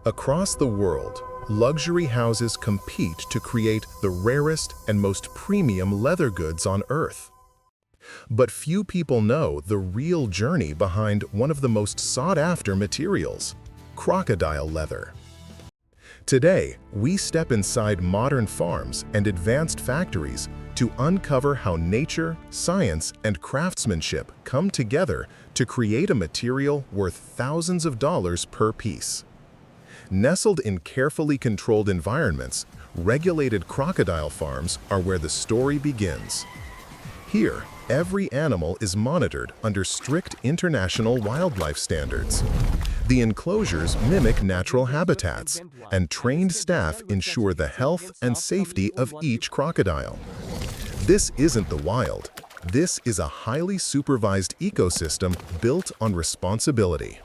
Across the world, luxury houses compete to create the rarest and most premium leather goods on Earth. But few people know the real journey behind one of the most sought-after materials, crocodile leather. Today, we step inside modern farms and advanced factories to uncover how nature, science, and craftsmanship come together to create a material worth thousands of dollars per piece. Nestled in carefully controlled environments, regulated crocodile farms are where the story begins. Here, every animal is monitored under strict international wildlife standards. The enclosures mimic natural habitats, and trained staff ensure the health and safety of each crocodile. This isn't the wild. This is a highly supervised ecosystem built on responsibility.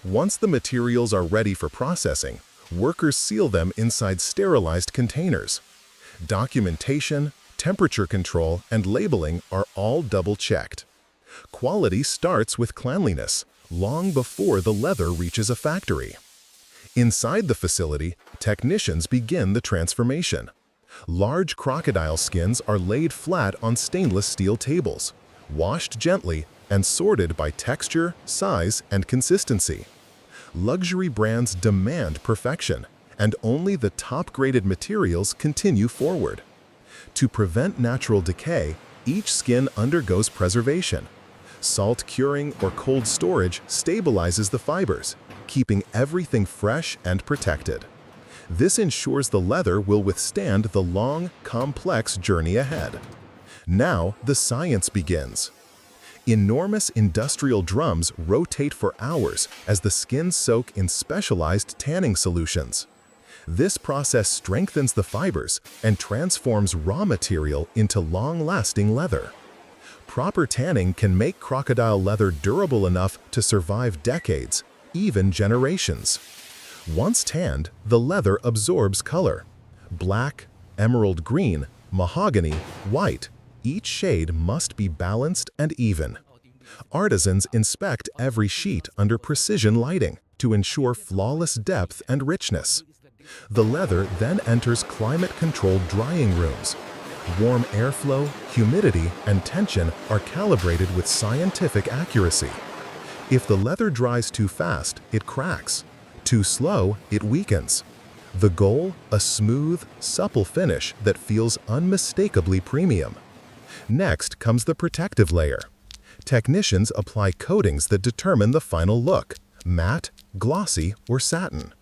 Once the materials are ready for processing, workers seal them inside sterilized containers. Documentation, temperature control, and labeling are all double-checked. Quality starts with cleanliness, long before the leather reaches a factory. Inside the facility, technicians begin the transformation. Large crocodile skins are laid flat on stainless steel tables, washed gently, and sorted by texture, size, and consistency. Luxury brands demand perfection, and only the top-graded materials continue forward. To prevent natural decay, each skin undergoes preservation. Salt curing or cold storage stabilizes the fibers, keeping everything fresh and protected. This ensures the leather will withstand the long, complex journey ahead. Now, the science begins. Enormous industrial drums rotate for hours as the skins soak in specialized tanning solutions. This process strengthens the fibers and transforms raw material into long-lasting leather. Proper tanning can make crocodile leather durable enough to survive decades, even generations. Once tanned, the leather absorbs color. Black, emerald green, mahogany, white. Each shade must be balanced and even. Artisans inspect every sheet under precision lighting to ensure flawless depth and richness. The leather then enters climate-controlled drying rooms. Warm airflow, humidity, and tension are calibrated with scientific accuracy. If the leather dries too fast, it cracks. Too slow, it weakens. The goal? A smooth, supple finish that feels unmistakably premium. Next comes the protective layer. Technicians apply coatings that determine the final look: matte, glossy, or satin.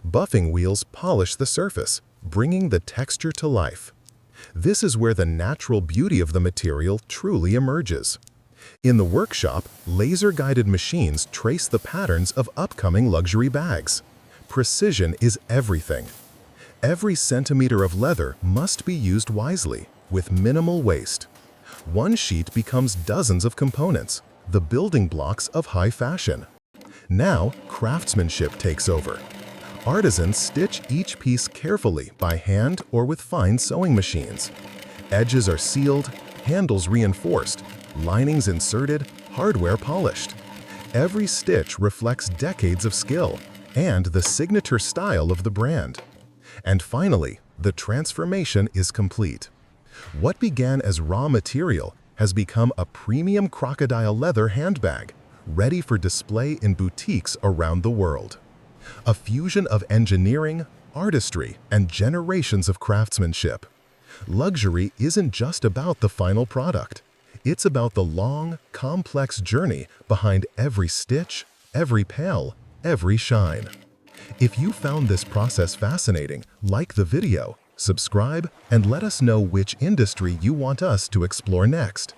Buffing wheels polish the surface, bringing the texture to life. This is where the natural beauty of the material truly emerges. In the workshop, laser-guided machines trace the patterns of upcoming luxury bags. Precision is everything. Every centimeter of leather must be used wisely, with minimal waste. One sheet becomes dozens of components, the building blocks of high fashion. Now, craftsmanship takes over. Artisans stitch each piece carefully by hand or with fine sewing machines. Edges are sealed, handles reinforced, linings inserted, hardware polished. Every stitch reflects decades of skill and the signature style of the brand. And finally, the transformation is complete. What began as raw material has become a premium crocodile leather handbag, ready for display in boutiques around the world. A fusion of engineering, artistry, and generations of craftsmanship. Luxury isn't just about the final product. It's about the long, complex journey behind every stitch, every pale, every shine. If you found this process fascinating, like the video, subscribe, and let us know which industry you want us to explore next.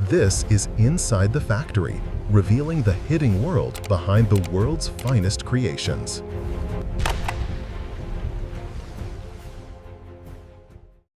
This is Inside the Factory, revealing the hidden world behind the world's finest creations.